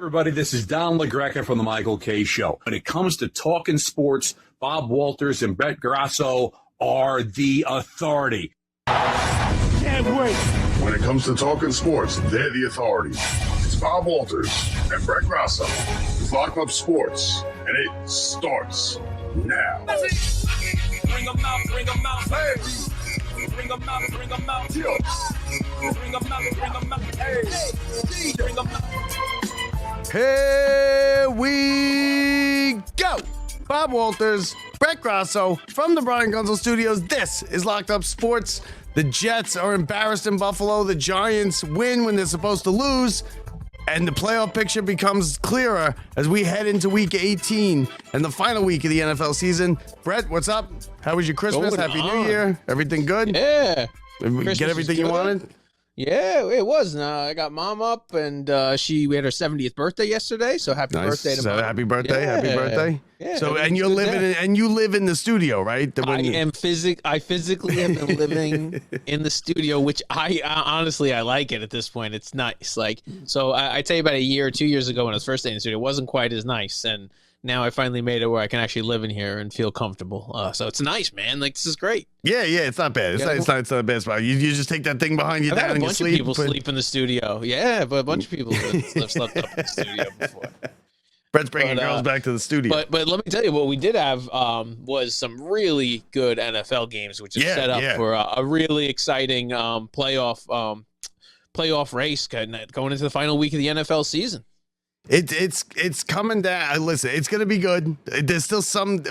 Everybody, this is Don LaGreca from the Michael K. Show. When it comes to talking sports, Bob Walters and Brett Grasso are the authority. Can't wait. When it comes to talking sports, they're the authority. It's Bob Walters and Brett Grasso. It's Locked Up Sports, and it starts now. Bring them out, bring them out, hey. Bring them out, bring them out, bring them out, bring them out, hey. Bring them out. Here we go. Bob Walters, Brett Grasso from the Brian Gunzel Studios. This is Locked Up Sports. The Jets are embarrassed in Buffalo. The Giants win when they're supposed to lose. And the playoff picture becomes clearer as we head into week 18 and the final week of the NFL season. Brett, what's up? How was your Christmas? Happy New Year. Everything good? Yeah. Get everything you wanted? Yeah, it was. I got mom up, and we had her 70th birthday yesterday. So happy birthday to mom. Happy birthday! Yeah. Happy birthday! Yeah, so, and you live in the studio, right? I physically have been living in the studio, which I honestly I like it at this point. It's nice. Like, so I tell you, about a year or 2 years ago when I was first in the studio, it wasn't quite as nice, and now I finally made it where I can actually live in here and feel comfortable. So it's nice, man. Like, this is great. Yeah, it's not bad. It's not a bad spot. You just take that thing behind you down and you sleep. A bunch of people sleep in the studio. Yeah, but a bunch of people have slept up in the studio before. Brett's bringing girls back to the studio. But let me tell you, what we did have was some really good NFL games, which is set up for a really exciting playoff race going into the final week of the NFL season. It's coming down. Listen, it's going to be good. There's still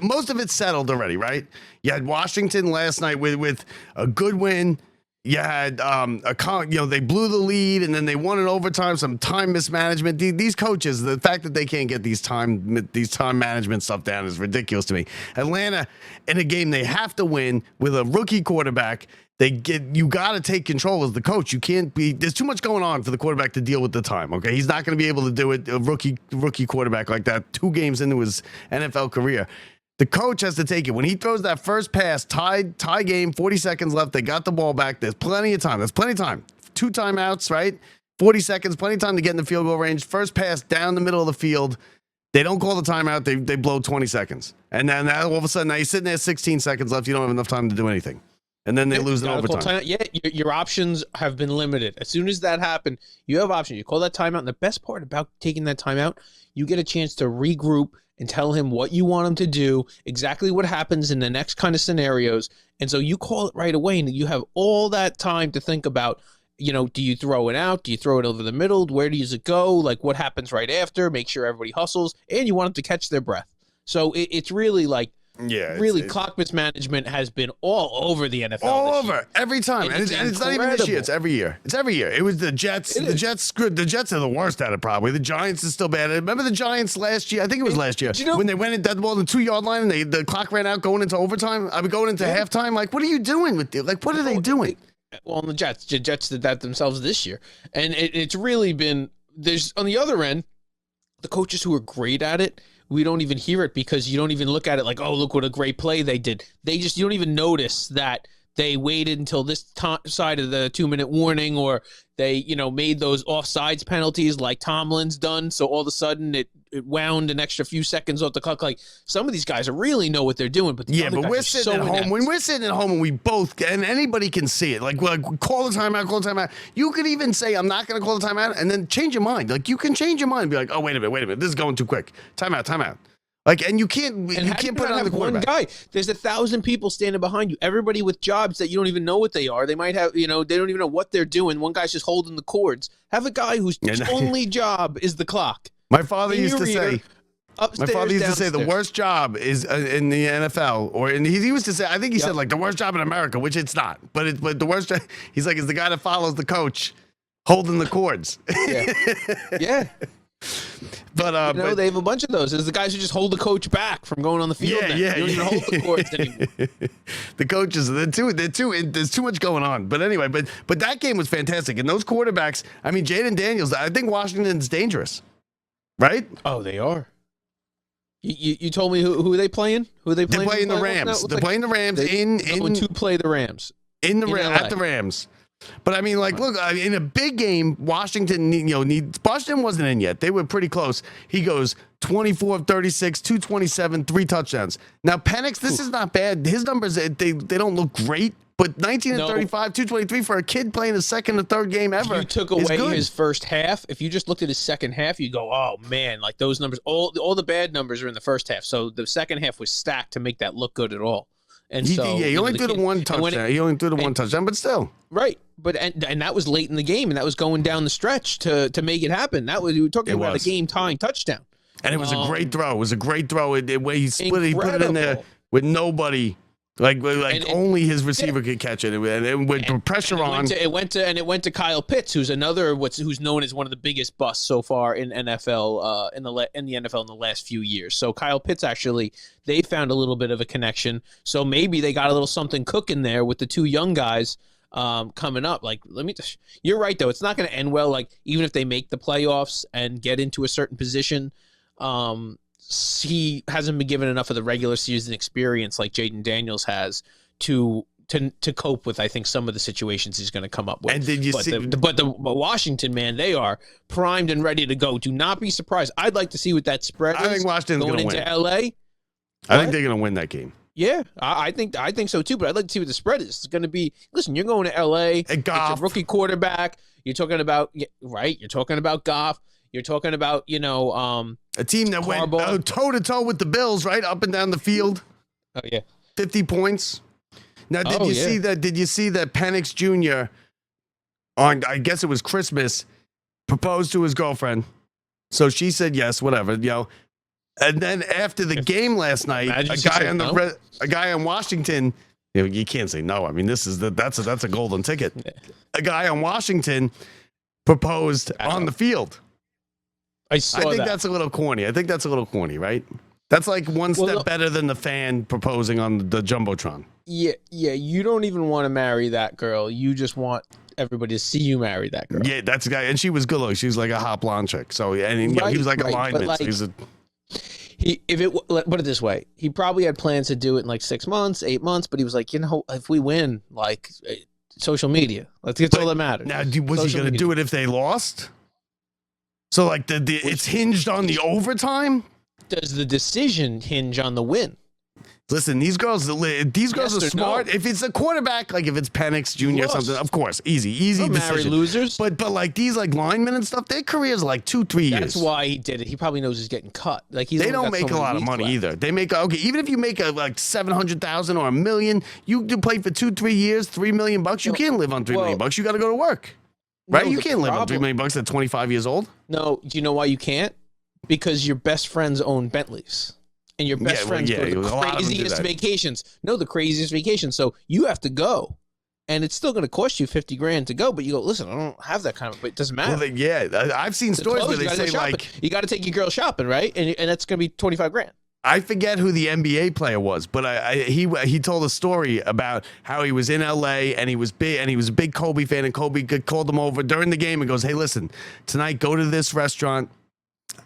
most of it's settled already, right? You had Washington last night with a good win. You had they blew the lead and then they won in overtime. Some time mismanagement. These coaches, the fact that they can't get these time management stuff down is ridiculous to me. Atlanta, in a game they have to win with a rookie quarterback. You got to take control as the coach. You can't be. There's too much going on for the quarterback to deal with the time. Okay, he's not going to be able to do it. A rookie quarterback like that, 2 games into his NFL career, the coach has to take it. When he throws that first pass, tie game, 40 seconds left. They got the ball back. There's plenty of time. 2 timeouts, right? 40 seconds, plenty of time to get in the field goal range. First pass down the middle of the field. They don't call the timeout. They blow 20 seconds, and then all of a sudden now you're sitting there, 16 seconds left. You don't have enough time to do anything. And then they lose in overtime. Your options have been limited. As soon as that happened, you have options. You call that timeout. And the best part about taking that timeout, you get a chance to regroup and tell him what you want him to do, exactly what happens in the next kind of scenarios. And so you call it right away, and you have all that time to think about, do you throw it out? Do you throw it over the middle? Where does it go? Like, what happens right after? Make sure everybody hustles. And you want them to catch their breath. So it's really like, clock mismanagement has been all over the NFL. All over every time, and it's not even this year. It's every year. It was the Jets. The Jets are the worst at it. Probably the Giants is still bad. Remember the Giants last year? I think it was last year when they went and dead the ball in the 2-yard line and the clock ran out going into overtime. Going into halftime. Like, what are you doing with it? Like, what are they doing? Well, the Jets did that themselves this year, and it's really been. There's on the other end, the coaches who are great at it. We don't even hear it because you don't even look at it like, oh, look what a great play they did. You don't even notice that they waited until this side of the 2-minute warning, or they, made those offsides penalties like Tomlin's done. So all of a sudden it wound an extra few seconds off the clock. Like, some of these guys really know what they're doing. But we're sitting at home. When we're sitting at home and we both, and anybody can see it, like call the timeout. You could even say, I'm not going to call the timeout, and then change your mind. Like, you can change your mind and be like, oh, wait a minute. This is going too quick. Timeout. Like, and you can't put it on the quarterback. One guy. There's 1,000 people standing behind you. Everybody with jobs that you don't even know what they are. They might have, they don't even know what they're doing. One guy's just holding the cords. Have a guy whose only job is the clock. My father used to say the worst job is in the NFL, he used to say, I think he said like the worst job in America, which it's not, but the worst job, he's like, is the guy that follows the coach holding the cords. Yeah. But they have a bunch of those. There's the guys who just hold the coach back from going on the field. Yeah. They don't even hold the cords anymore. The coaches, they're too. There's too much going on. But anyway, but that game was fantastic, and those quarterbacks. I mean, Jaden Daniels. I think Washington's dangerous, right? Oh, they are. You told me who are they playing? They're playing the Rams. They're playing the Rams to play the Rams at the Rams. But I mean, like, look, in a big game, Washington, Washington wasn't in yet. They were pretty close. He goes 24 of 36, 227, 3 touchdowns. Now, Penix, this is not bad. His numbers, they don't look great, but 19 and 35, 223 for a kid playing his second or third game ever. You took away his first half. If you just looked at his second half, you go, oh man, like those numbers, all the bad numbers are in the first half. So the second half was stacked to make that look good at all. And he only threw the one touchdown. He only threw the one touchdown, but still. Right. But and that was late in the game, and that was going down the stretch to make it happen. That was, you were talking about a game tying touchdown. And it was a great throw. It was a great throw. The way he split it, he put it in there with nobody. Like only his receiver could catch it, and with the pressure on. It went to Kyle Pitts, who's who's known as one of the biggest busts so far in NFL in the NFL in the last few years. So Kyle Pitts, actually, they found a little bit of a connection. So maybe they got a little something cooking there with the two young guys coming up. Like, you're right though. It's not going to end well. Like, even if they make the playoffs and get into a certain position, he hasn't been given enough of the regular season experience like Jaden Daniels has to cope with, I think, some of the situations he's going to come up with. And did you see? But Washington, man, they are primed and ready to go. Do not be surprised. I'd like to see what that spread is. I think Washington's going into win. LA. I think they're going to win that game. Yeah, I think so too. But I'd like to see what the spread is. It's going to be. Listen, you're going to LA. It's a rookie quarterback. You're talking about You're talking about Goff. You're talking about a team that went toe to toe with the Bills, right up and down the field. Oh yeah, 50 points. Now, did you see that? Did you see that Penix Jr. on, I guess it was Christmas, proposed to his girlfriend? So she said yes, whatever, And then after the game last night, a guy on Washington, you can't say no. I mean, that's a golden ticket. Yeah. A guy on Washington proposed on the field. I think that's a little corny. Right? That's like one step better than the fan proposing on the Jumbotron. Yeah. You don't even want to marry that girl. You just want everybody to see you marry that girl. Yeah, that's a guy, and she was good looking. She was like a hot blonde chick. So, and he was like a lineman. Like, put it this way, he probably had plans to do it in like 6 months, 8 months, but he was like, if we win, like social media, that's all that matters. Now, was he going to do it if they lost? So, like, it's hinged on the overtime? Does the decision hinge on the win? Listen, these girls are smart. No. If it's a quarterback, like if it's Penix Jr. or something, of course, easy decision. Marry losers. But like these like linemen and stuff, their careers are like 2-3 years. That's why he did it. He probably knows he's getting cut. Like they don't make a lot of money either. They make even if you make like $700,000 or $1 million, you do play for 2-3 years, $3 million. You can't live on $3 million. You got to go to work, right? You can't live on $3 million at 25 years old. No, do you know why you can't? Because your best friends own Bentleys. And your best friends go to the craziest vacations. No, the craziest vacations. So you have to go. And it's still going to cost you $50,000 to go. But you go, listen, I don't have that kind of, but it doesn't matter. Well, I've seen stories where they say like, you got to take your girl shopping, right? And that's going to be $25,000. I forget who the NBA player was, but he told a story about how he was in LA and he was big and he was a big Kobe fan, and Kobe called him over during the game and goes, "Hey, listen, tonight go to this restaurant.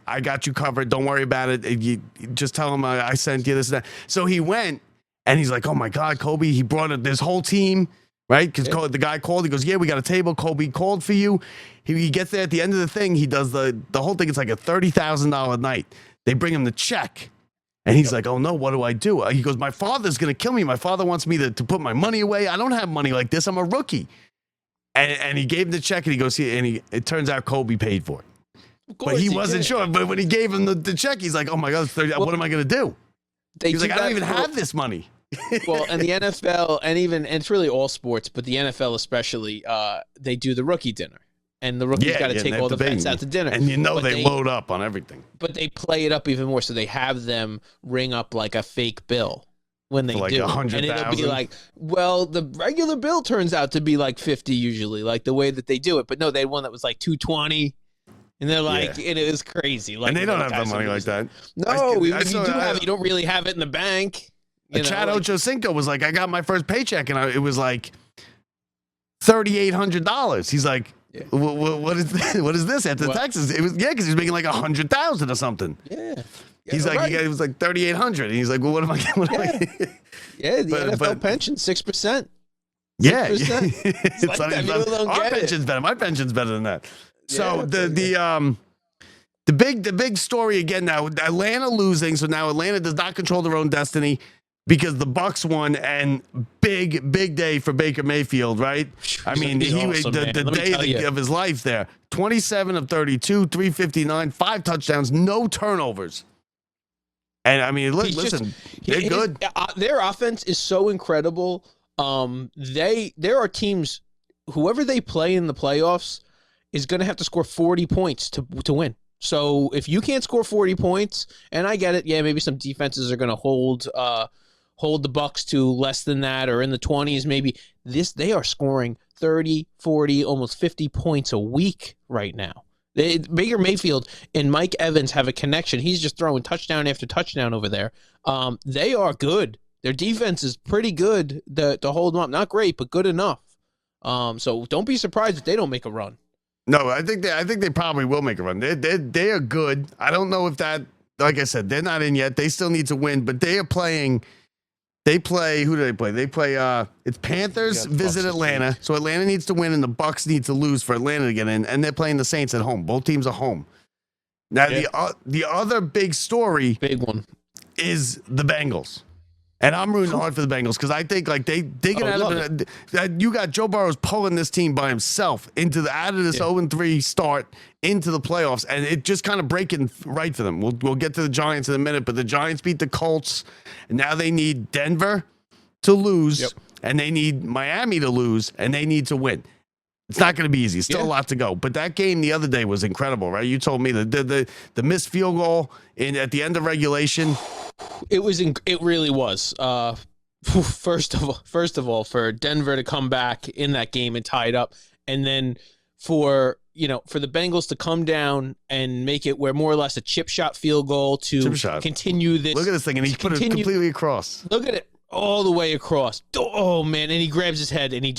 I got you covered. Don't worry about it. You just tell him I sent you this and that." So he went, and he's like, "Oh my God, Kobe!" He brought this whole team, right? Because the guy called. He goes, "Yeah, we got a table. Kobe called for you." He gets there at the end of the thing. He does the whole thing. It's like a $30,000 night. They bring him the check, and he's like, "Oh no, what do I do?" He goes, "My father's gonna kill me. My father wants me to put my money away. I don't have money like this. I'm a rookie." And he gave him the check, and he goes, it turns out Kobe paid for it. But he wasn't sure. But when he gave him the check, he's like, "Oh my God, it's 30. What am I going to do?" He's like, "I don't even have this money." Well, and the NFL, and it's really all sports, but the NFL especially, they do the rookie dinner. And the rookie's got to take all the vets out to dinner. And they load up on everything. But they play it up even more. So they have them ring up like a fake bill when they do. $100,000. And it'll be like, well, the regular bill turns out to be like 50 usually, like the way that they do it. But no, they had one that was like 220. And they're like, it is crazy. Like, and they don't have the money like that. No, you don't really have it in the bank. Chad Ochocinco was like, "I got my first paycheck, and it was like $3,800. He's like, what is this? What is this after taxes? It was because he was making like $100,000 or something. Yeah. He's like, it was like $3,800. And he's like, well, what am I? Yeah, the NFL pension 6%. Yeah. 6%? It's like that. People don't our get it. pension's better. My pension's better than that. So Yeah, the big story again now, Atlanta losing. So now Atlanta does not control their own destiny because the Bucs won, and big day for Baker Mayfield, right? I mean, He's awesome, the day of his life there. 27 of 32, 359, 5 touchdowns, no turnovers. And I mean, listen, they're good. Their offense is so incredible. There are teams, whoever they play in the playoffs is going to have to score 40 points to win. So if you can't score 40 points, and I get it, yeah, maybe some defenses are going to hold the Bucs to less than that, or in the 20s maybe. They are scoring 30, 40, almost 50 points a week right now. Baker Mayfield and Mike Evans have a connection. He's just throwing touchdown after touchdown over there. They are good. Their defense is pretty good to hold them up. Not great, but good enough. So don't be surprised if they don't make a run. No, I think they probably will make a run. They are good. I don't know if that, like I said, they're not in yet. They still need to win, but they are playing. They play. Who do they play? They play. It's Panthers visit Atlanta, so Atlanta needs to win, and the Bucs need to lose for Atlanta to get in. And they're playing the Saints at home. Both teams are home. Now the other big story, big one, is the Bengals. And I'm rooting hard for the Bengals because I think like they get out of it. You got Joe Burrow's pulling this team by himself out of this 0-3 start into the playoffs, and it just kind of breaking right for them. We'll get to the Giants in a minute, but the Giants beat the Colts, and now they need Denver to lose, and they need Miami to lose, and they need to win. It's not going to be easy. Still a lot to go. But that game the other day was incredible, right? You told me the missed field goal at the end of regulation. It really was. First of all, for Denver to come back in that game and tie it up, and then for the Bengals to come down and make it where more or less a chip shot field goal to continue this. Look at this thing, and he put it completely across. Look at it. All the way across. Oh man! And he grabs his head and he's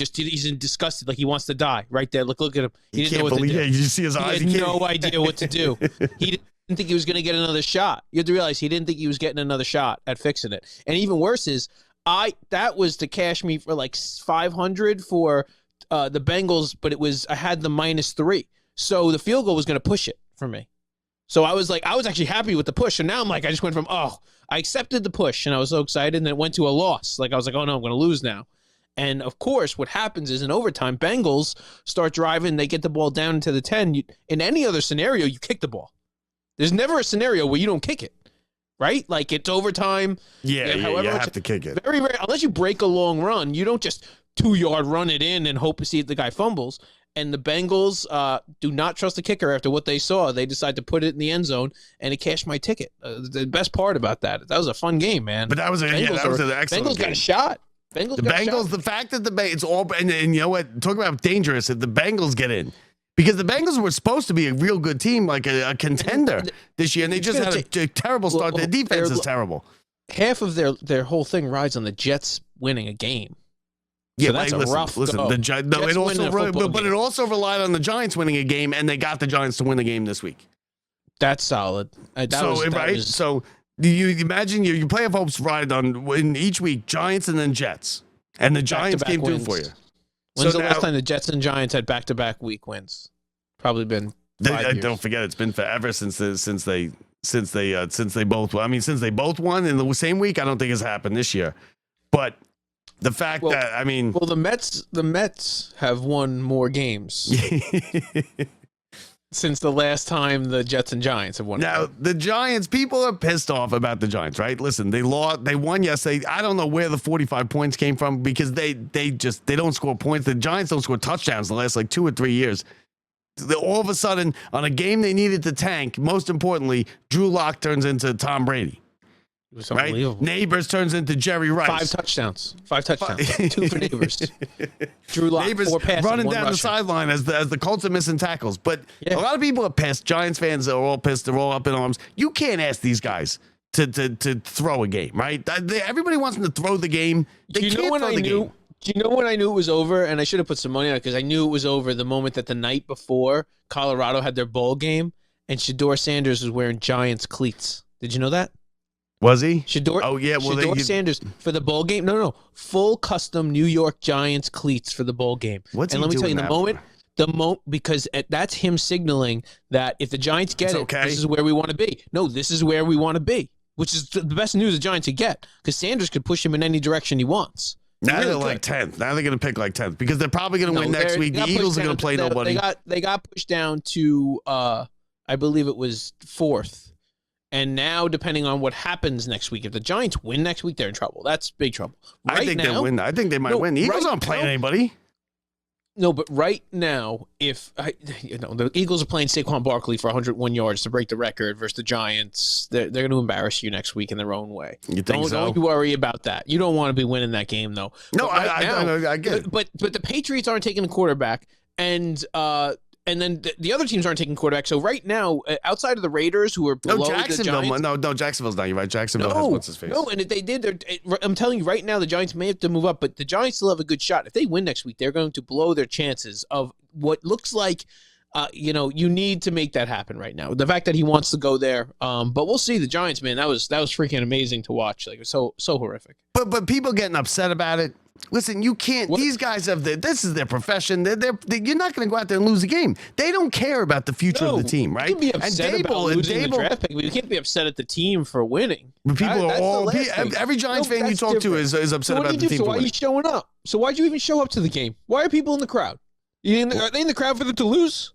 disgusted, like he wants to die right there. Look at him. He didn't know what to do. You see his eyes. He had no idea what to do. He didn't think he was going to get another shot. You have to realize he didn't think he was getting another shot at fixing it. And even worse is that was to cash me for like 500 for the Bengals, but I had the -3, so the field goal was going to push it for me. So I was actually happy with the push. And now I'm like, I just went from, I accepted the push and I was so excited, and then it went to a loss. Like I was like, oh no, I'm going to lose now. And of course, what happens is in overtime, Bengals start driving. They get the ball down into the 10. In any other scenario, you kick the ball. There's never a scenario where you don't kick it, right? Like it's overtime. You have to kick it. Very rare, unless you break a long run, you don't just 2-yard run it in and hope to see if the guy fumbles. And the Bengals do not trust the kicker after what they saw. They decide to put it in the end zone, and it cashed my ticket. The best part about that was a fun game, man. But that was an excellent Bengals game. Got a shot. The fact that it's all, and you know what? Talk about dangerous if the Bengals get in. Because the Bengals were supposed to be a real good team, like a contender this year, and they just had a terrible start. Their defense is terrible. Half of their whole thing rides on the Jets winning a game. Yeah, so that's a rough go. It also relied on the Giants winning a game, and they got the Giants to win the game this week. That's solid. So do you imagine your playoff hopes ride on in each week Giants and then Jets, and the Giants came through for you. When's the last time the Jets and Giants had back-to-back week wins? Probably been 5 years. Don't forget, it's been forever since they both won in the same week. I don't think it's happened this year, but. The fact the Mets have won more games since the last time the Jets and Giants have won. Now the Giants, people are pissed off about the Giants, right? Listen, they won yesterday. I don't know where the 45 points came from because they don't score points. The Giants don't score touchdowns the last 2 or 3 years. All of a sudden, on a game they needed to tank, most importantly, Drew Lock turns into Tom Brady. It was unbelievable. Right? Neighbors turns into Jerry Rice. 5 touchdowns. 2 for Neighbors. Drew Lock, Neighbors 4 passes, running down rushing. the sideline as the Colts are missing tackles. But a lot of people are pissed. Giants fans are all pissed. They're all up in arms. You can't ask these guys to throw a game, right? Everybody wants them to throw the game. They can't throw the game. Do you know when I knew it was over? And I should have put some money on it because I knew it was over the moment that the night before Colorado had their bowl game and Shedeur Sanders was wearing Giants cleats. Did you know that? Was he? Shador. Oh yeah. Well, Shador Sanders for the bowl game. No. Full custom New York Giants cleats for the bowl game. What's and he let me tell you, doing the moment because that's him signaling that if the Giants get okay. this is where we want to be. No, this is where we want to be, which is the best news the Giants could get because Sanders could push him in any direction he wants. Now they're like 10th. Now they're going to pick like 10th because they're probably going to win next week. The Eagles are going to play nobody. They got pushed down to I believe it was 4th. And now, depending on what happens next week, if the Giants win next week, they're in trouble. That's big trouble. I think they'll win. I think they might win. The Eagles aren't playing anybody. No, but right now, the Eagles are playing Saquon Barkley for 101 yards to break the record versus the Giants, they're going to embarrass you next week in their own way. You think so? Don't you worry about that. You don't want to be winning that game, though. No, I get it. But the Patriots aren't taking a quarterback, and then the other teams aren't taking quarterback. So right now, outside of the Raiders, who are below the Giants, no, Jacksonville's not. You're right. Jacksonville has what's his face. No, and if they did, I'm telling you right now, the Giants may have to move up, but the Giants still have a good shot. If they win next week, they're going to blow their chances of what looks like. You need to make that happen right now. The fact that he wants to go there, but we'll see. The Giants, man, that was freaking amazing to watch. Like, it was so horrific. But people getting upset about it. Listen, you can't. What? These guys this is their profession. You're not going to go out there and lose a game. They don't care about the future of the team, right? You can be upset about losing the draft pick, but you can't be upset at the team for winning. People are all every Giants fan you talk to is upset about the team. So why are you showing up? So why'd you even show up to the game? Why are people in the crowd? Are they in the crowd for them to lose?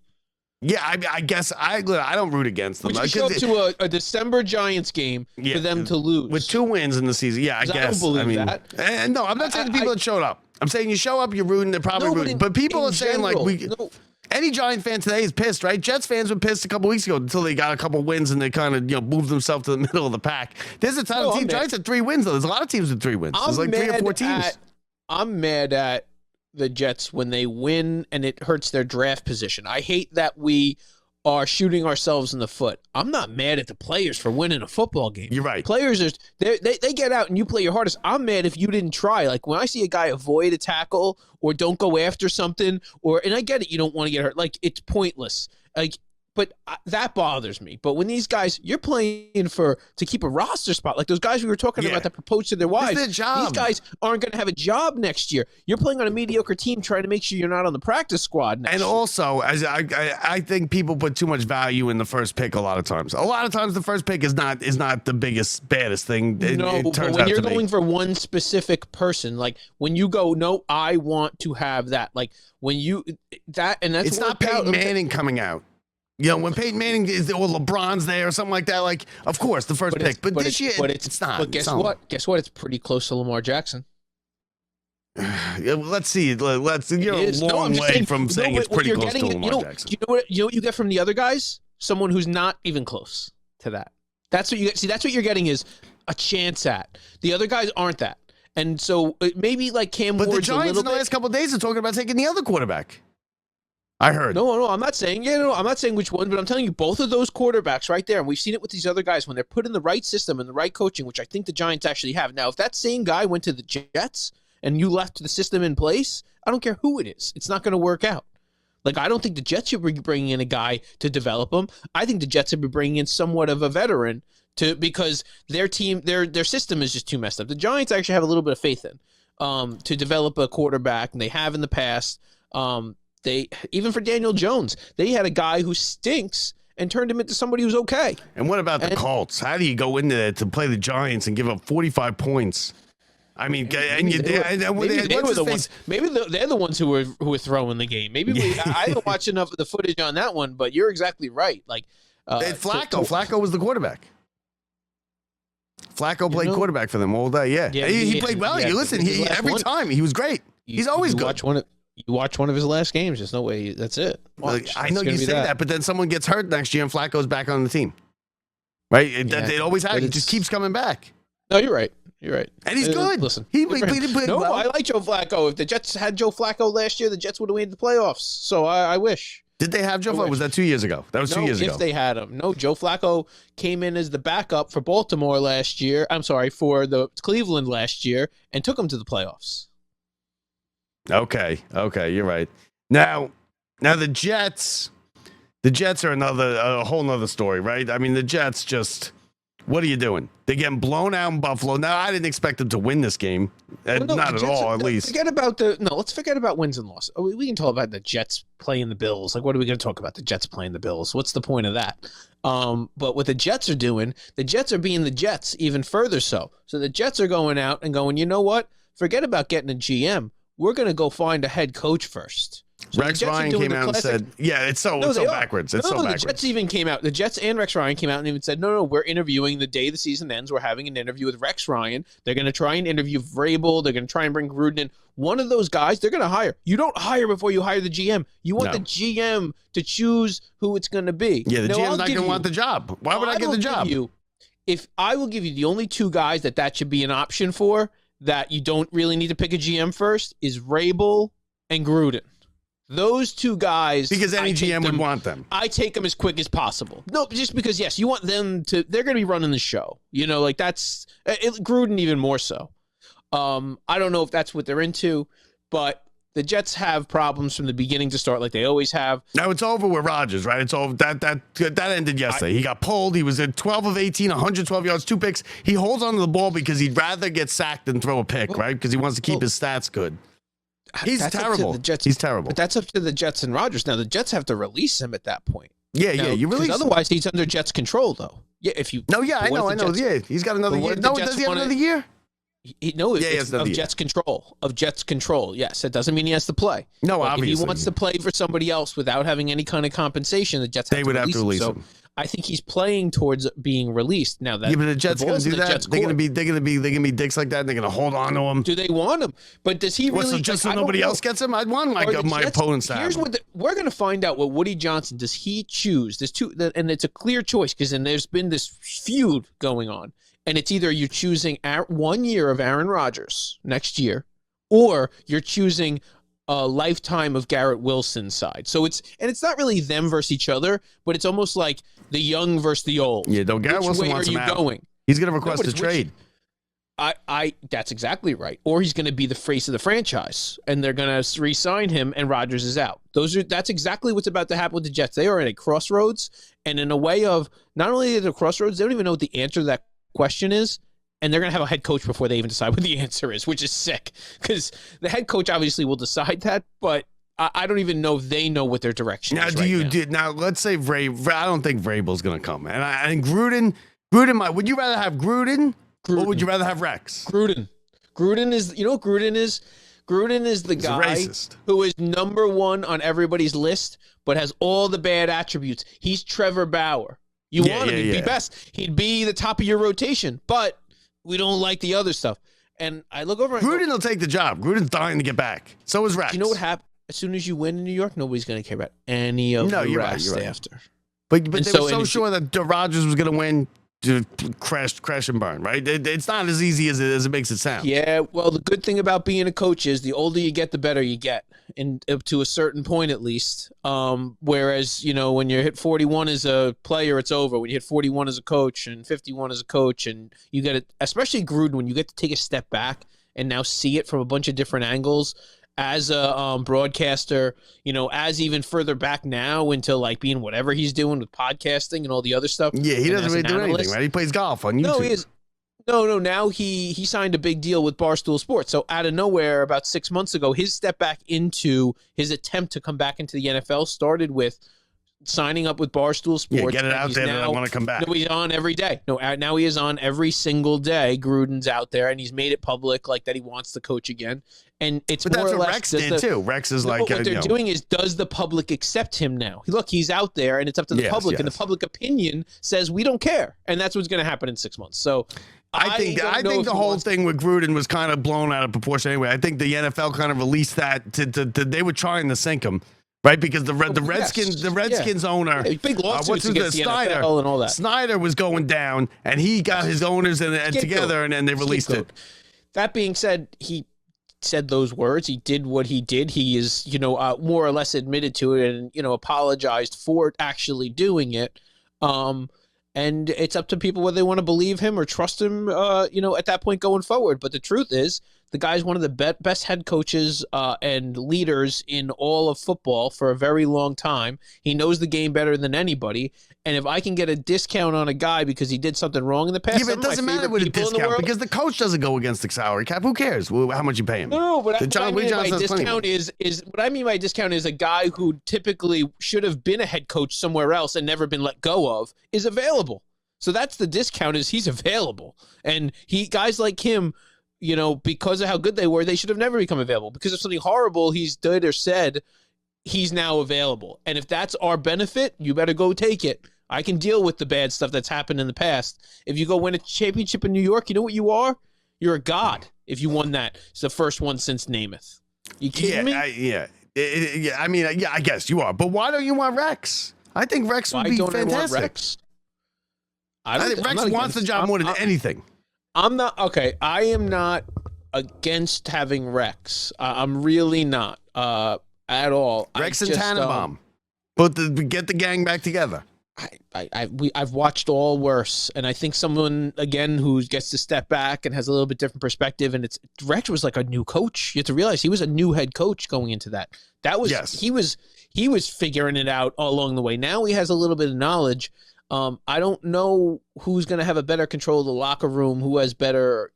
Yeah, I guess I don't root against them. Would you show up to a December Giants game for them to lose? With 2 wins in the season, yeah, I guess. I don't believe that. And no, I'm not saying the people that showed up. I'm saying you show up, you're rooting, they're probably rooting. But people are saying, any Giant fan today is pissed, right? Jets fans were pissed a couple weeks ago until they got a couple wins and they kind of moved themselves to the middle of the pack. There's a ton of teams. Giants had 3 wins, though. There's a lot of teams with 3 wins. There's like 3 or 4 teams. I'm mad at the Jets when they win and it hurts their draft position. I hate that we are shooting ourselves in the foot. I'm not mad at the players for winning a football game. You're right. Players they get out and you play your hardest. I'm mad if you didn't try. Like when I see a guy avoid a tackle or don't go after something, and I get it, you don't want to get hurt. Like it's pointless. But that bothers me. But when these guys, you're playing to keep a roster spot, like those guys we were talking about that proposed to their wives. It's their job. These guys aren't going to have a job next year. You're playing on a mediocre team, trying to make sure you're not on the practice squad next year. And also, as I think people put too much value in the first pick. A lot of times, the first pick is not the baddest thing. But when you're going for one specific person, like when you go, no, I want to have that. Like when that's it's not Peyton Manning coming out. When Peyton Manning or LeBron's there or something like that, like, of course, the first pick. But this year, it's not. But guess what? Guess what? It's pretty close to Lamar Jackson. Let's see. You're a long way from saying it's pretty close to Lamar Jackson. You know what you get from the other guys? Someone who's not even close to that. That's what you get. See, that's what you're getting is a chance at. The other guys aren't that. And so maybe like Cam Ward's a little bit. But the Giants in the last couple of days are talking about taking the other quarterback. I heard. No, I'm not saying. I'm not saying which one, but I'm telling you, both of those quarterbacks right there, and we've seen it with these other guys when they're put in the right system and the right coaching, which I think the Giants actually have. Now, if that same guy went to the Jets and you left the system in place, I don't care who it is, it's not going to work out. Like, I don't think the Jets should be bringing in a guy to develop him. I think the Jets should be bringing in somewhat of a veteran because their team, their system is just too messed up. The Giants actually have a little bit of faith in to develop a quarterback, and they have in the past. Even for Daniel Jones, they had a guy who stinks and turned him into somebody who's okay. And what about the Colts? How do you go into that to play the Giants and give up 45 points? I mean, maybe they're the ones who were throwing the game. Maybe I didn't watch enough of the footage on that one, but you're exactly right. Like Flacco was the quarterback. Flacco played quarterback for them all day. Yeah, he played well. Every time he was great. He's always good. You watch one of his last games. There's no way. That's it. I know you say that, but then someone gets hurt next year and Flacco's back on the team. Right? It always happens. It just keeps coming back. No, you're right. You're right. And he's good. Listen, he didn't play well. I like Joe Flacco. If the Jets had Joe Flacco last year, the Jets would have made the playoffs. So I wish. Did they have Joe Flacco? Was that 2 years ago? That was 2 years ago. If they had him. No, Joe Flacco came in as the backup for Baltimore last year. I'm sorry, for the Cleveland last year and took them to the playoffs. Okay, you're right. Now the Jets are a whole nother story, right? I mean, the Jets just What are you doing? They're getting blown out in Buffalo. Now, I didn't expect them to win this game. Not at all, at least. Let's forget about wins and losses. We can talk about the Jets playing the Bills. Like, what are we going to talk about? The Jets playing the Bills. What's the point of that? But what the Jets are doing, the Jets are being the Jets even further so. So the Jets are going out and going, you know what? Forget about getting a GM. We're going to go find a head coach first. So Rex Ryan came out and said, it's so backwards. It's so backwards. The Jets even came out. The Jets and Rex Ryan came out and even said, no, we're interviewing the day the season ends. We're having an interview with Rex Ryan. They're going to try and interview Vrabel. They're going to try and bring Gruden in. One of those guys, they're going to hire. You don't hire before you hire the GM. You want the GM to choose who it's going to be. Yeah, the GM's not going to want the job. Why would I get the job? If I will give you the only two guys that should be an option for, that you don't really need to pick a GM first, is Vrabel and Gruden. Those two guys, because any GM would want them. I take them as quick as possible. No, just because, yes, you want them to. They're going to be running the show. That's Gruden even more so. I don't know if that's what they're into, but the Jets have problems from the beginning to start, like they always have. Now it's over with Rodgers, right? It's over. That ended yesterday. He got pulled. He was at 12 of 18, 112 yards, 2 picks. He holds on to the ball because he'd rather get sacked than throw a pick, right? Because he wants to keep his stats good. He's terrible. He's terrible. But that's up to the Jets and Rodgers. Now the Jets have to release him at that point. Yeah. You release. Otherwise, he's under Jets control, though. Yeah, if you. No, yeah, I know. Yeah, he's got another year. No, does he have another year? It's of Jets control. Of Jets control. Yes, it doesn't mean he has to play. No, obviously. If he wants to play for somebody else without having any kind of compensation, the Jets would have to release him. So I think he's playing towards being released now. That but the Jets going to do that. They're going to be dicks like that. And they're going to hold on to him. Do they want him? But does he really? So just so nobody else gets him? I'd want my opponents to have him. We're going to find out what Woody Johnson does. He choose? There's two, and it's a clear choice because then there's been this feud going on. And it's either you're choosing 1 year of Aaron Rodgers next year, or you're choosing a lifetime of Garrett Wilson's side. So it's not really them versus each other, but it's almost like the young versus the old. Yeah, though Garrett Wilson wants him out. Going? He's going to request a trade. That's exactly right. Or he's going to be the face of the franchise, and they're going to re-sign him, and Rodgers is out. That's exactly what's about to happen with the Jets. They are at a crossroads, and in a way of not only at a crossroads, they don't even know what the answer to that question is, and they're going to have a head coach before they even decide what the answer is, which is sick because the head coach obviously will decide that, but I don't even know if they know what their direction is. Now, let's say Vrabel. I don't think Vrabel's going to come, and I think Gruden. Would you rather have Gruden, or would you rather have Rex? Gruden is. You know what Gruden is? Gruden is the guy who is number one on everybody's list, but has all the bad attributes. He's Trevor Bauer. You want him, he'd be best. He'd be the top of your rotation, but we don't like the other stuff. And I look over and Gruden will take the job. Gruden's dying to get back. So is Rex. You know what happened? As soon as you win in New York, nobody's going to care about any of the rest after. But they were so sure that Rodgers was going to win, to crash and burn, right? It's not as easy as it makes it sound. Yeah, well, the good thing about being a coach is the older you get, the better you get, and up to a certain point at least. Whereas, when you hit 41 as a player, it's over. When you hit 41 as a coach and 51 as a coach, and you get it, especially Gruden, when you get to take a step back and now see it from a bunch of different angles. As a broadcaster, as even further back now into like being whatever he's doing with podcasting and all the other stuff. Yeah, he doesn't really do anything, right? He plays golf on YouTube. No, he is. No. Now he signed a big deal with Barstool Sports. So out of nowhere, about 6 months ago, his step back into his attempt to come back into the NFL started with signing up with Barstool Sports. Yeah, get it out there that I want to come back. No, he's on every day. No, now he is on every single day. Gruden's out there, and he's made it public like that he wants to coach again. And it's but more that's or what less Rex did too. Rex is like what they're doing is, does the public accept him now? Look, he's out there, and it's up to the public, and the public opinion says we don't care, and that's what's going to happen in 6 months. So I think the whole thing with Gruden was kind of blown out of proportion anyway. I think the NFL kind of released that they were trying to sink him. Right, because the Redskins owner, big lawsuits against the NFL and all that. Snyder was going down, and he got his owners and together, and then they released it. That being said, he said those words. He did what he did. He is, more or less admitted to it, and apologized for actually doing it. And it's up to people whether they want to believe him or trust him, at that point going forward. But the truth is, The guy's one of the best head coaches and leaders in all of football for a very long time. He knows the game better than anybody. And if I can get a discount on a guy because he did something wrong in the past, yeah, but it doesn't matter with a discount because the coach doesn't go against the salary cap. Who cares how much you pay him? No, but what I mean by discount is what I mean by discount is a guy who typically should have been a head coach somewhere else and never been let go of is available. So that's the discount, is he's available. And guys like him, because of how good they were, they should have never become available. Because of something horrible he's did or said, he's now available. And if that's our benefit, you better go take it. I can deal with the bad stuff that's happened in the past. If you go win a championship in New York, you know what you are? You're a god if you won that. It's the first one since Namath. You kidding me? I guess you are. But why don't you want Rex? I think Rex would be fantastic. I want Rex? I think Rex wants the job more than anything. I'm not okay. I am not against having Rex. I'm really not at all. Rex and Tannenbaum, get the gang back together. I've watched all worse, and I think someone again who gets to step back and has a little bit different perspective. And Rex was like a new coach. You have to realize he was a new head coach going into that. He was figuring it out all along the way. Now he has a little bit of knowledge. I don't know who's going to have a better control of the locker room, who has better,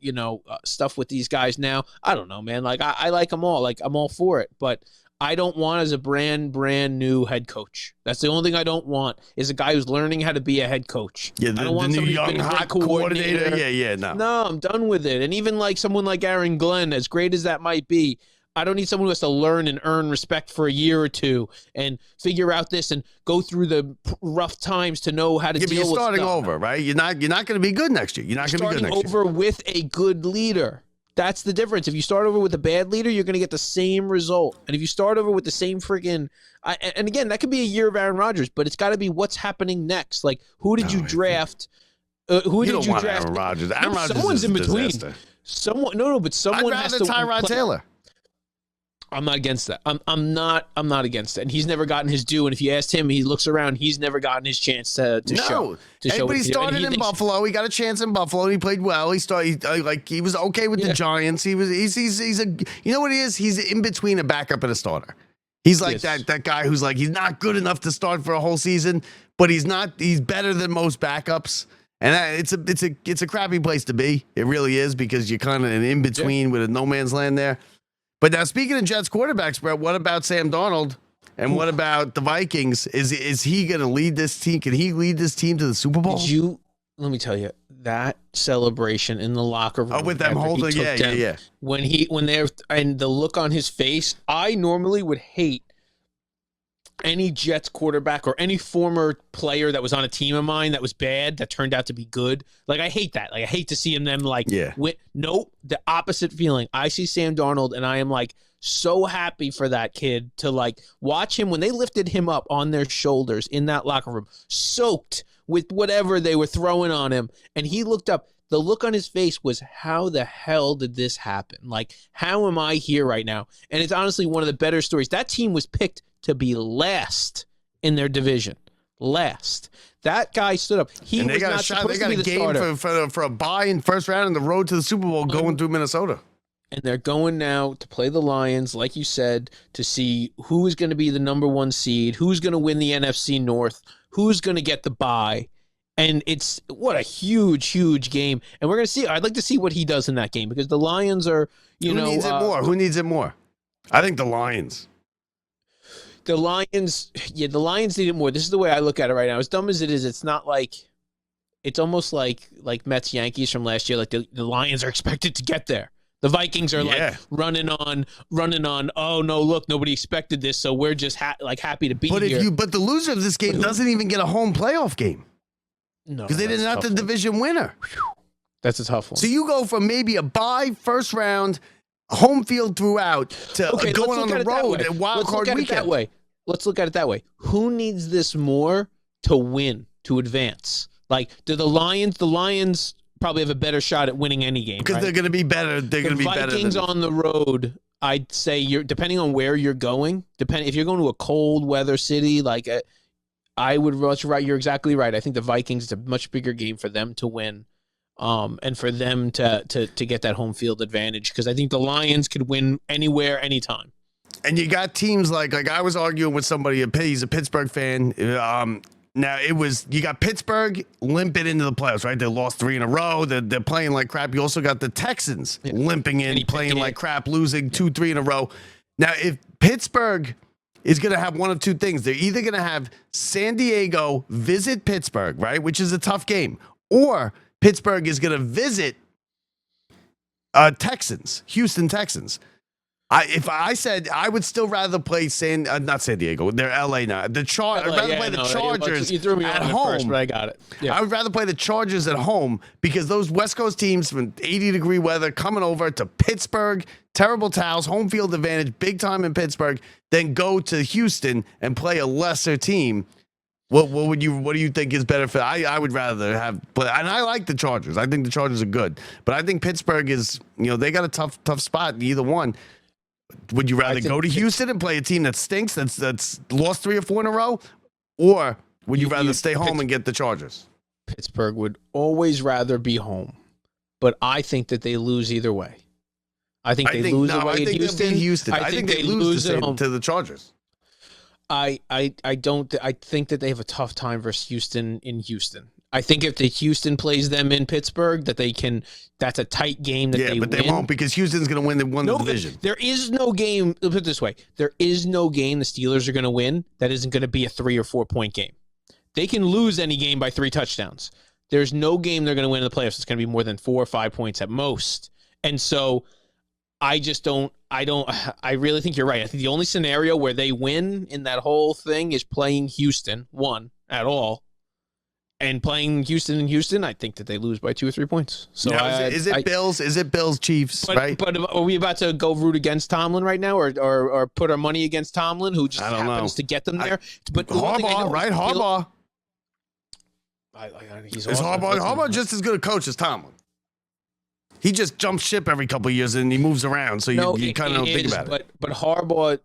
stuff with these guys now. I don't know, man. Like, I like them all. Like, I'm all for it. But I don't want as a brand new head coach. That's the only thing I don't want is a guy who's learning how to be a head coach. Yeah, I don't want the new somebody young hot coordinator. Yeah, no. No, I'm done with it. And even like someone like Aaron Glenn, as great as that might be, I don't need someone who has to learn and earn respect for a year or two and figure out this and go through the rough times to know how to deal with stuff. You're starting over, right? You're not going to be good next year. You're not going to be good next year. Starting over with a good leader. That's the difference. If you start over with a bad leader, you're going to get the same result. And if you start over with the same friggin' and again, that could be a year of Aaron Rodgers, but it's got to be what's happening next. Like, who did you draft? Who did you draft? Aaron Rodgers. Aaron Rodgers someone's is in a between. disaster. But someone I'd has rather to Tyrod Taylor. I'm not against that. I'm not against it. And he's never gotten his due. And if you asked him, he looks around, he's never gotten his chance to show. But he started in Buffalo. He got a chance in Buffalo. And he played well. He was okay with the Giants. He's a you know what he is? He's in between a backup and a starter. He's like that guy who's like, he's not good enough to start for a whole season, but he's better than most backups. And it's a crappy place to be. It really is, because you're kind of in between with a no man's land there. But now, speaking of Jets quarterbacks, Brett, what about Sam Darnold? And what about the Vikings? Is he going to lead this team? Can he lead this team to the Super Bowl? Let me tell you, that celebration in the locker room. Oh, with them holding, yeah. When they're, and the look on his face, I normally would hate any Jets quarterback or any former player that was on a team of mine that was bad that turned out to be good. Like, I hate that. Like, I hate to see them nope, the opposite feeling. I see Sam Darnold and I am like so happy for that kid to like watch him when they lifted him up on their shoulders in that locker room, soaked with whatever they were throwing on him. And he looked up. The look on his face was, how the hell did this happen? Like, how am I here right now? And it's honestly one of the better stories. That team was picked to be last in their division. Last. That guy stood up. He was not supposed to be the starter. They got a game for a bye in first round in the road to the Super Bowl going through Minnesota. And they're going now to play the Lions, like you said, to see who is going to be the number one seed, who's going to win the NFC North, who's going to get the bye. And it's what a huge, huge game. And we're going to see. I'd like to see what he does in that game, because the Lions are, Who needs it more? Who needs it more? I think the Lions. The Lions need it more. This is the way I look at it right now. As dumb as it is, it's not like, it's almost like Mets Yankees from last year. Like the Lions are expected to get there. The Vikings are like running on. Oh no, look, nobody expected this, so we're just happy to be here. But the loser of this game doesn't even get a home playoff game. No, because they didn't have the division winner. That's a tough one. So you go from maybe a bye first round, home field throughout, to going on the road and wild card weekend. Let's look at it that way. Who needs this more to win, to advance? Like, do the Lions probably have a better shot at winning any game, because they're going to be better. They're going to be better. The Vikings on the road, I'd say, depending on where you're going. If you're going to a cold weather city, like I would rush right. You're exactly right. I think the Vikings, it's a much bigger game for them to win. and for them to get that home field advantage, because I think the Lions could win anywhere, anytime. And you got teams like I was arguing with somebody, he's a Pittsburgh fan. Now you got Pittsburgh limping into the playoffs, right? They lost 3 in a row. They're playing like crap. You also got the Texans limping in, playing like crap, losing 2-3 in a row. Now, if Pittsburgh is going to have one of two things, they're either going to have San Diego visit Pittsburgh, right, which is a tough game, or Pittsburgh is going to visit Houston Texans. If I said I would still rather play not San Diego, they're LA now. I'd rather play the Chargers you threw me at on home. First, but I got it. Yeah. I would rather play the Chargers at home, because those West Coast teams from 80-degree weather coming over to Pittsburgh, terrible towels, home field advantage, big time in Pittsburgh, then go to Houston and play a lesser team. What do you think is better for? I would rather and I like the Chargers. I think the Chargers are good, but I think Pittsburgh is, they got a tough spot in either one. Would you rather go to Houston and play a team that stinks, that's lost 3 or 4 in a row, or would you rather stay home and get the Chargers? Pittsburgh would always rather be home, but I think that they lose either way. I think they lose away at Houston. I think they lose at home to the Chargers. I don't. I think that they have a tough time versus Houston in Houston. I think if the Houston plays them in Pittsburgh, that's a tight game that but they won't, because Houston's going to win. They won the division. There is no game. Let's put it this way: there is no game the Steelers are going to win that isn't going to be a 3 or 4 point game. They can lose any game by 3 touchdowns. There's no game they're going to win in the playoffs. It's going to be more than 4 or 5 points at most. And so, I just don't. I really think you're right. I think the only scenario where they win in that whole thing is playing Houston at all. And playing Houston in Houston, I think that they lose by 2 or 3 points. So now, is it Bills? Is it Bills Chiefs? Right? But are we about to go root against Tomlin right now, or put our money against Tomlin, who just happens to get them there? But Harbaugh, right? Harbaugh. He's Harbaugh just as good a coach as Tomlin. He just jumps ship every couple of years and he moves around, so you kind of don't think about it. But Harbaugh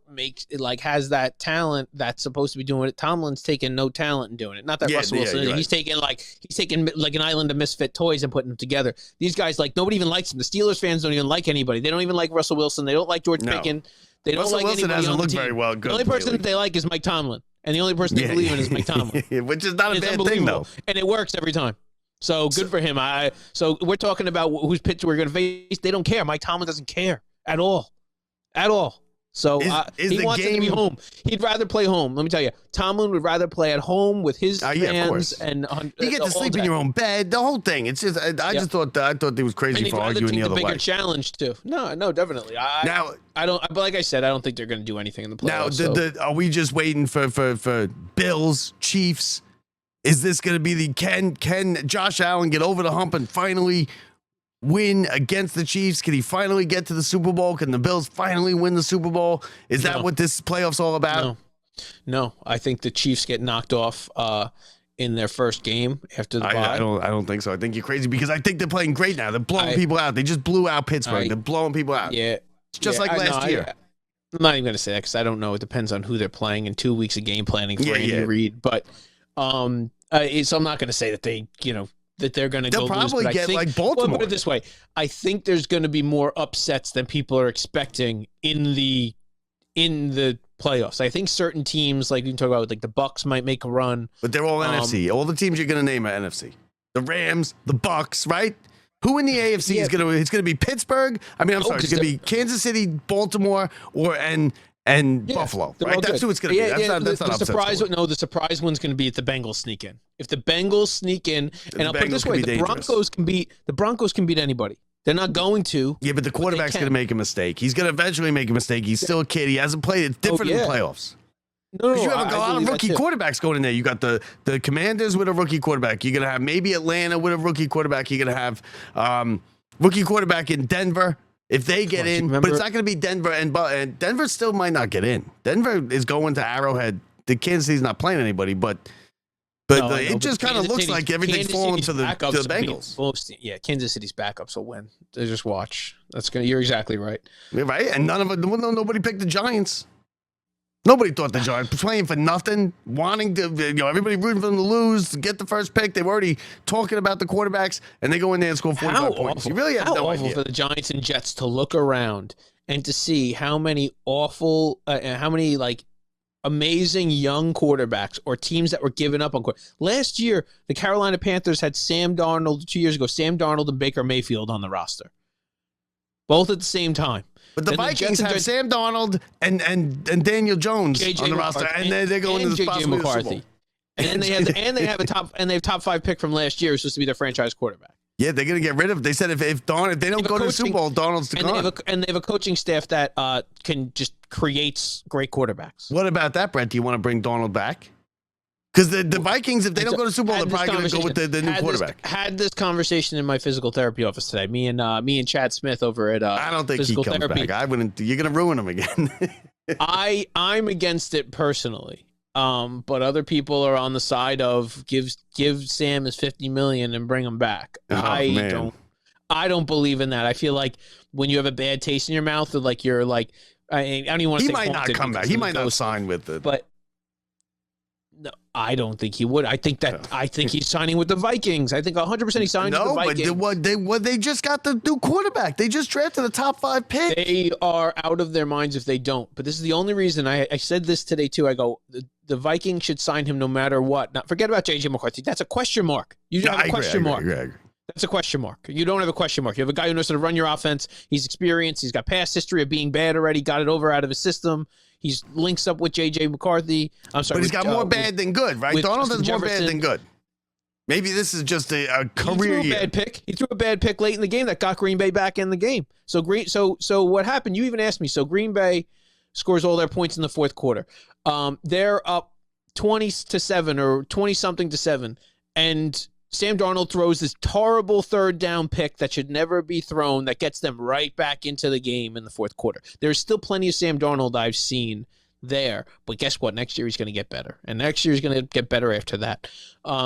has that talent that's supposed to be doing it. Tomlin's taking no talent in doing it. Not that Russell Wilson. Right. He's taking like an island of misfit toys and putting them together. These guys, nobody even likes them. The Steelers fans don't even like anybody. They don't even like Russell Wilson. They don't like George Pickens. They don't Russell like Wilson anybody hasn't on the looked team. very well. Good the only person that they like is Mike Tomlin, and the only person they believe in is Mike Tomlin. Which is not a bad thing, though. And it works every time. So good for him. So we're talking about whose pitch we're going to face. They don't care. Mike Tomlin doesn't care at all. So he wants to be home. He'd rather play home. Let me tell you, Tomlin would rather play at home with his fans, and you get to sleep in your own bed. The whole thing. It's just I just thought it was crazy for arguing the other way. Bigger challenge too. No, definitely. I don't. But like I said, I don't think they're going to do anything in the playoffs. Now, are we just waiting for Bills, Chiefs? Is this going to be can Josh Allen get over the hump and finally win against the Chiefs? Can he finally get to the Super Bowl? Can the Bills finally win the Super Bowl? Is that what this playoff's all about? No. I think the Chiefs get knocked off in their first game after the bye. I don't think so. I think you're crazy, because I think they're playing great now. They're blowing people out. They just blew out Pittsburgh. They're blowing people out. Yeah. It's just like last year. I'm not even going to say that, because I don't know. It depends on who they're playing in 2 weeks of game planning for Andy Reid. But so I'm not going to say that that they're going to go lose. They'll probably get like Baltimore. Well, put it this way: I think there's going to be more upsets than people are expecting in the playoffs. I think certain teams, like you can talk about, like the Bucs, might make a run, but they're all NFC. All the teams you're going to name are NFC. The Rams, the Bucs, right? Who in the AFC is going to? It's going to be Pittsburgh. I mean, I'm sorry, it's going to be Kansas City, Baltimore, and Buffalo, right? That's who it's going to be. That's not the surprise. No, the surprise one's going to be if the Bengals sneak in. If the Bengals sneak in, and I'll put it this way: the Broncos can beat anybody. They're not going to. Yeah, but the quarterback's going to make a mistake. He's going to eventually make a mistake. He's still a kid. He hasn't played. It's different in the playoffs. No, you have a lot of rookie quarterbacks going in there. You got the Commanders with a rookie quarterback. You're going to have maybe Atlanta with a rookie quarterback. You're going to have rookie quarterback in Denver. If they get in, but it's not going to be Denver, and Denver still might not get in. Denver is going to Arrowhead. The Kansas City's not playing anybody, but it just kind of looks like everything's falling to the Bengals. Yeah, Kansas City's backups will win. They just watch. You're exactly right. Right, and nobody picked the Giants. Nobody thought the Giants were playing for nothing, wanting to, everybody rooting for them to lose, to get the first pick. They were already talking about the quarterbacks, and they go in there and score 45 points. Awful. You really have no awful idea. for the Giants and Jets to look around and to see how many amazing young quarterbacks or teams that were giving up on last year. The Carolina Panthers had Sam Darnold 2 years ago. Sam Darnold and Baker Mayfield on the roster, both at the same time. But the Vikings have Sam Darnold and Daniel Jones on the roster, and they're going to the JJ McCarthy. And they have a top 5 pick from last year who's supposed to be their franchise quarterback. Yeah, they're going to get rid of. They said if they don't go to the Super Bowl, Darnold's gone. And they have a coaching staff that can just creates great quarterbacks. What about that, Brent? Do you want to bring Darnold back? Because the Vikings, if they don't go to the Super Bowl, they're probably going to go with the new quarterback. Had this conversation in my physical therapy office today. Me and Chad Smith over at I don't think physical he comes therapy. back. I wouldn't. You're going to ruin him again. I'm against it personally. But other people are on the side of give Sam his $50 million and bring him back. I don't believe in that. I feel like when you have a bad taste in your mouth, or like you're like, I don't even want to say he might not come back. He might not sign with it. But no, I don't think he would. I think he's signing with the Vikings. I think 100% he's signing with the Vikings. But they just got the new quarterback. They just drafted a top 5 pick. They are out of their minds if they don't. But this is the only reason I said this today too. I go, the Vikings should sign him no matter what. Now, forget about JJ McCarthy. That's a question mark. You have a question mark. I agree. That's a question mark. You don't have a question mark. You have a guy who knows how to run your offense. He's experienced. He's got past history of being bad already. Got it out of his system. He's links up with JJ McCarthy. I'm sorry. But he's got more bad than good, right? Donald has more bad than good. Maybe this is just a career year. He threw a bad pick late in the game that got Green Bay back in the game. So what happened? You even asked me. So Green Bay scores all their points in the fourth quarter. They're up 20-7 or 20-something to 7, and Sam Darnold throws this horrible third down pick that should never be thrown that gets them right back into the game in the fourth quarter. There's still plenty of Sam Darnold I've seen there, but guess what? Next year he's going to get better, and next year he's going to get better after that.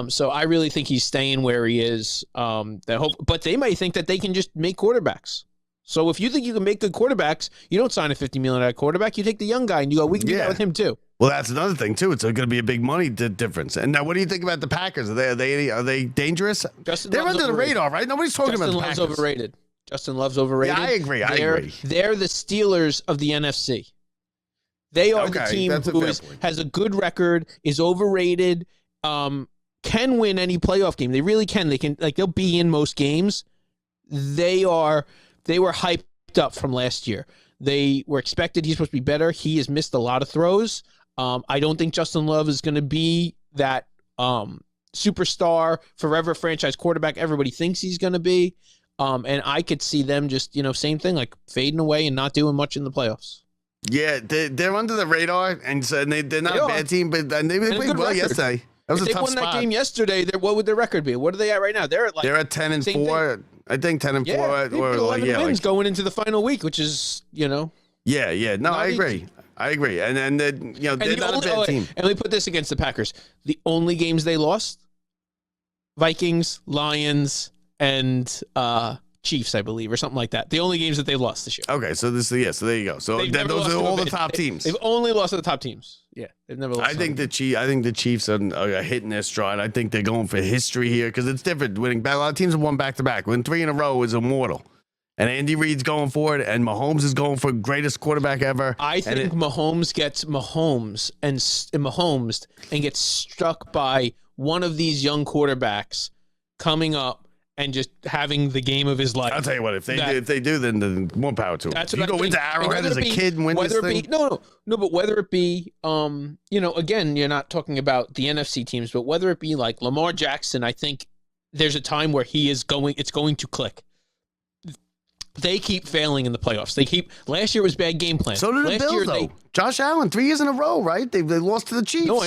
So I really think he's staying where he is. But they might think that they can just make quarterbacks. So if you think you can make good quarterbacks, you don't sign a $50 million quarterback. You take the young guy and you go, we can do that with him too. Well, that's another thing too. It's going to be a big money difference. And now, what do you think about the Packers? Are they dangerous? They're under the radar, right? Nobody's talking about the Packers. Justin Love's overrated. Yeah, I agree. They're the Steelers of the NFC. They are the team who has a good record, is overrated, can win any playoff game. They really can. They'll be in most games. They were hyped up from last year. They were expected he's supposed to be better. He has missed a lot of throws. I don't think Justin Love is going to be that superstar, forever franchise quarterback everybody thinks he's going to be. And I could see them just, same thing, like fading away and not doing much in the playoffs. Yeah, they're under the radar, and so they're not a bad team, but they played well yesterday. That was a tough spot. If they won that game yesterday, what would their record be? What are they at right now? They're at 10-4. I think 10-4. Yeah, or 11 wins going into the final week, which is, Yeah. No, I agree. And then they're not a bad team. And let me put this against the Packers. The only games they lost, Vikings, Lions, and Chiefs, I believe, or something like that. The only games that they've lost this year. Okay, so so there you go. So those are all the top teams. They've only lost to the top teams. Yeah, they've never lost. I think the Chiefs are hitting their stride. I think they're going for history here because it's different. Winning a lot of teams have won back to back. Winning 3 in a row is immortal. And Andy Reid's going for it, and Mahomes is going for greatest quarterback ever. I think Mahomes gets Mahomes and gets struck by one of these young quarterbacks coming up and just having the game of his life. I'll tell you what, if they do, then more power to them. You go into Arrowhead as a kid and win this thing. No, but whether it be, again, you're not talking about the NFC teams, but whether it be like Lamar Jackson, I think there's a time where it's going to click. They keep failing in the playoffs. Last year was bad game plan. So did the Bills, though. Josh Allen, 3 years in a row, right? They lost to the Chiefs. No,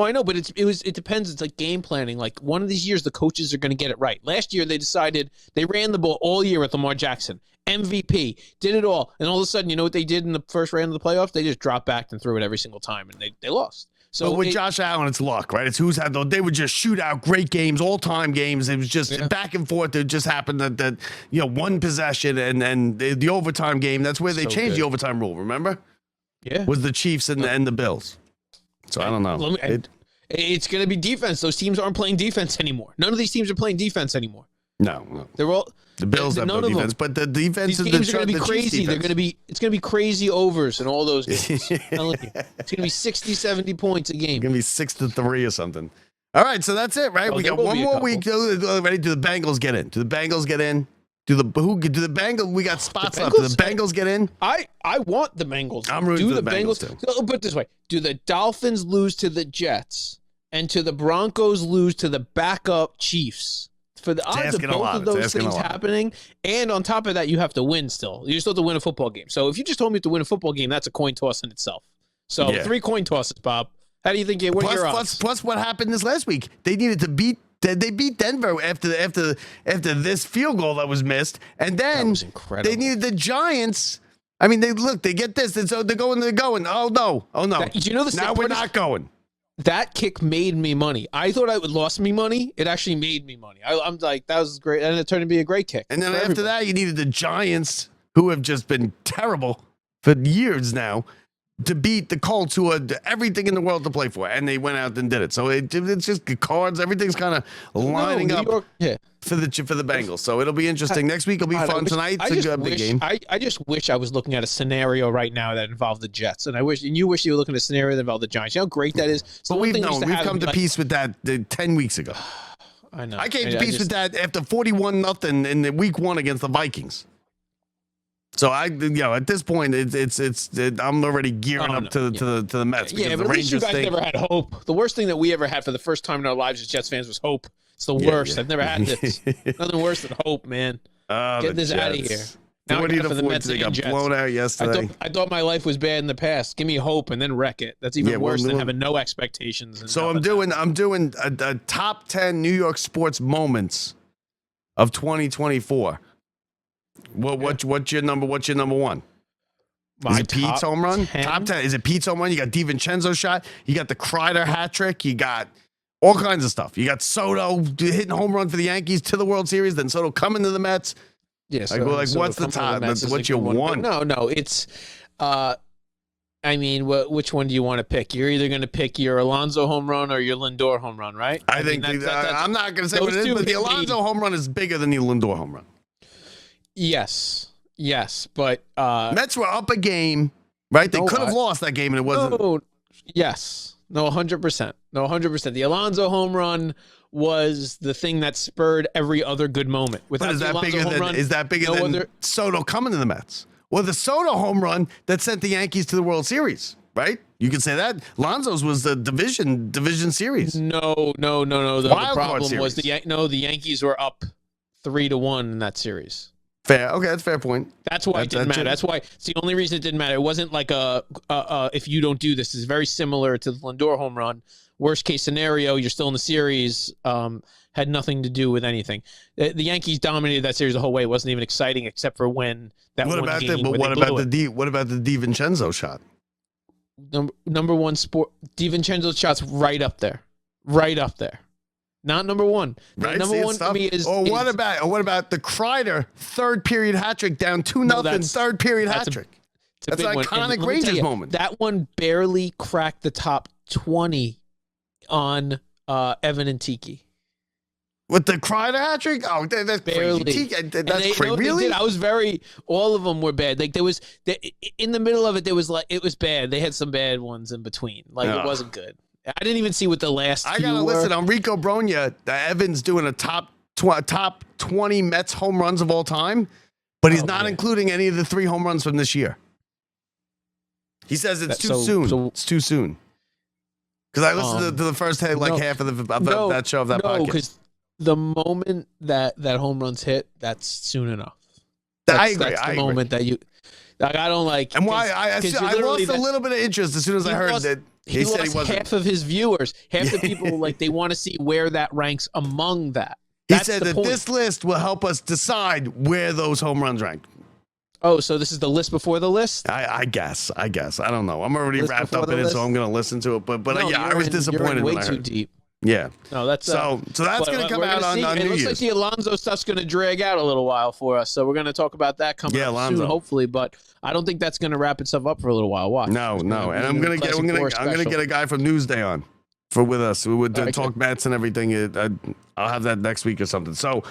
I know, but it depends. It's like game planning. Like one of these years, the coaches are going to get it right. Last year, they decided they ran the ball all year with Lamar Jackson, MVP, did it all, and all of a sudden, you know what they did in the first round of the playoffs? They just dropped back and threw it every single time, and they lost. So with Josh Allen, it's luck, right? It's who's had those. They would just shoot out great games, all-time games. It was just back and forth. It just happened that one possession and the overtime game. That's where they changed the overtime rule. Remember? Yeah. was the Chiefs and the Bills. So I don't know. It's going to be defense. Those teams aren't playing defense anymore. None of these teams are playing defense anymore. No. They're all The Bills have no defense, but the defense these is games are going to be the crazy. It's going to be crazy overs in all those games. I'm telling you. It's going to be 60, 70 points a game. It's going to be 6-3 or something. All right, so that's it, right? We got one more week. Ready? Do the Bengals get in? Do the Bengals get in? Do the Bengals? We got spots left. Do the Bengals get in? I want the Bengals. I'm rooting for the Bengals too. I'll put it this way: do the Dolphins lose to the Jets, and to the Broncos lose to the backup Chiefs? For the odds of both of those things happening, and on top of that, you have to win still. You still have to win a football game. So if you just told me to win a football game, that's a coin toss in itself. So 3 coin tosses, Bob. How do you think? What are your odds? Plus, what happened this last week? They needed to beat. They beat Denver after this field goal that was missed, and then that was incredible. They needed the Giants. I mean, they get this, and so they're going. Oh no! Now we're not going. That kick made me money. I thought it would lost me money. It actually made me money. I'm like, that was great, and it turned to be a great kick. And then after that, you needed the Giants, who have just been terrible for years now, to beat the Colts, who had everything in the world to play for, and they went out and did it. So it's just the cards, everything's kind of lining up for the Bengals. So it'll be interesting. Next week will be fun. Tonight's a good big game. I just wish I was looking at a scenario right now that involved the Jets, and you wish you were looking at a scenario that involved the Giants. You know how great that is. So but we've come to peace with that 10 weeks ago. I know. I came to peace with that after 41-0 in the week 1 against the Vikings. So at this point, I'm already gearing up to the Mets. Yeah, but at least you guys never had hope. The worst thing that we ever had for the first time in our lives as Jets fans was hope. It's the worst. Yeah. I've never had this. Nothing worse than hope, man. Get this out of here. Now I got for the Mets. They got blown out yesterday. I thought my life was bad in the past. Give me hope and then wreck it. That's even worse than having no expectations. So I'm doing a top 10 New York sports moments of 2024. What's your number 1? Is it Pete's home run? 10? Top 10. Is it Pete's home run? You got DiVincenzo's shot. You got the Kreider hat trick. You got all kinds of stuff. You got Soto hitting a home run for the Yankees to the World Series. Then Soto coming to the Mets. Yes. What's the top? What's your one? No. It's. I mean, which one do you want to pick? You're either going to pick your Alonso home run or your Lindor home run, right? I think I'm not going to say what it is, but the Alonso home run is bigger than the Lindor home run. Yes, but Mets were up a game, right? They could have lost that game, and it wasn't. No, 100%. No, 100%. The Alonso home run was the thing that spurred every other good moment. But is that bigger than Soto coming to the Mets? Well, the Soto home run that sent the Yankees to the World Series, right? You can say that. Alonso's was the division series. No. The problem was the Yankees were up 3-1 in that series. Fair. Okay, that's a fair point. That's why it didn't matter. That's why it's the only reason it didn't matter. It wasn't like if you don't do this. It's very similar to the Lindor home run. Worst case scenario, you're still in the series. Had nothing to do with anything. The Yankees dominated that series the whole way. It wasn't even exciting except for when that what one about game. What about the DiVincenzo shot? Number one sport. DiVincenzo's shot's right up there. Not number one. Right, number one for me is. What about the Kreider third period hat trick down 2-0 third period hat trick? That's an iconic Rangers moment. That one barely cracked the top 20 on Evan and Tiki. With the Kreider hat trick? Oh, that's barely. Crazy. That's crazy. Really? I was all of them were bad. Like in the middle of it, it was bad. They had some bad ones in between. It wasn't good. I didn't even see what the last I gotta listen on Rico Bronya. Evans doing a top 20 Mets home runs of all time, but he's not including any of the 3 home runs from this year. He says it's too soon. It's too soon. Because I listened to the first half of that show of that podcast. Because the moment that home runs hit, that's soon enough. I agree. That's the moment that you. Like, I don't like. And why I lost a little bit of interest as soon as I heard that. He said he wasn't. Half of his viewers, half the people, they want to see where that ranks among that. He said that this list will help us decide where those home runs rank. Oh, so this is the list before the list? I guess. I don't know. I'm already wrapped up in it, so I'm going to listen to it. But I was disappointed. You're way too deep. Yeah. No, that's so that's going to come out on New Year's. It looks like the Alonso stuff's going to drag out a little while for us, so we're going to talk about that coming up soon, hopefully. But I don't think that's going to wrap itself up for a little while. Watch. No, and I'm going to get a guy from Newsday on with us. We would talk Mets and everything. I'll have that next week or something. So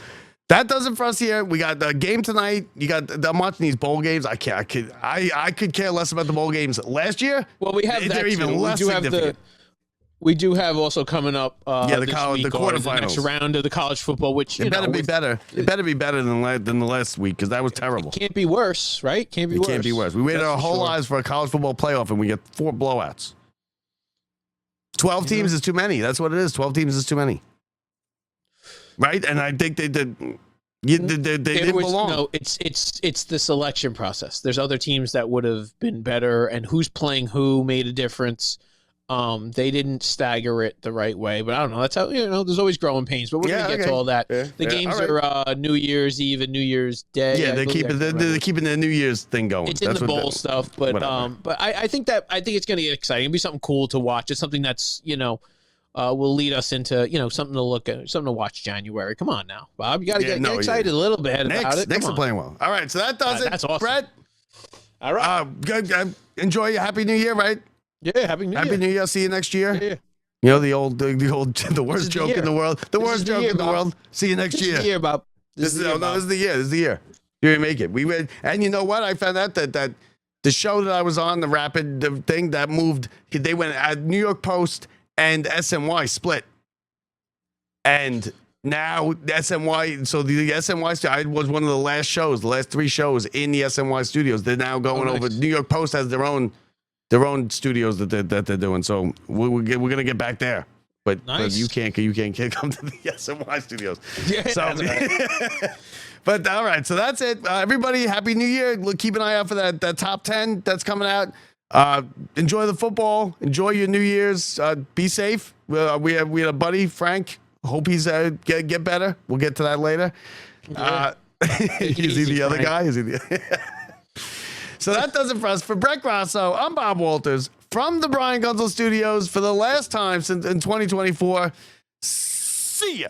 that does it for us here. We got the game tonight. I'm watching these bowl games. I could care less about the bowl games last year. Well, we have they're even less significant. We do have also coming up the quarterfinals, the next round of the college football, which it better be better. It better be better than the last week because that was terrible. It can't be worse, right? Can't be worse. We waited our whole lives for a college football playoff, and we get 4 blowouts. 12 teams is too many. That's what it is. 12 teams is too many. Right? And I think they did. They didn't belong. No, it's the selection process. There's other teams that would have been better, and who's playing who made a difference. They didn't stagger it the right way, but I don't know. That's how, there's always growing pains, but we're going to get to all that. Yeah, the games are New Year's Eve and New Year's Day. Yeah, they're keeping the New Year's thing going. It's in the bowl stuff, but I think it's going to get exciting. It'll be something cool to watch. It's something that's, will lead us into, something to look at, something to watch January. Come on now, Bob. You got to get excited a little bit about it. Knicks are playing well. All right, so that does it. That's awesome. Brett, all right. Good. Enjoy your Happy New Year, right? Yeah, Happy New Year. See you next year. Yeah. The worst joke in the world. The worst joke in the world. See you next year. This is the year, Bob. This is the year. This is the year. You didn't make it. We went, and you know what? I found out that the show that I was on, the Rapid thing that moved, they went at New York Post and SNY split, and now the SNY. So the SNY, I was one of the last 3 shows in the SNY studios. They're now going over. New York Post has their own studios that they're doing. So we're gonna get back there, but you can't come to the SNY studios. Yeah, so, but all right, so that's it. Everybody, Happy New Year. Keep an eye out for that top 10 that's coming out. Enjoy the football. Enjoy your New Year's. Be safe. We had a buddy, Frank. Hope he's get better. We'll get to that later. Yeah. Is he the other guy? Is he the? So that does it for us. For Brett Grasso, I'm Bob Walters from the Brian Gunzel Studios for the last time since in 2024. See ya.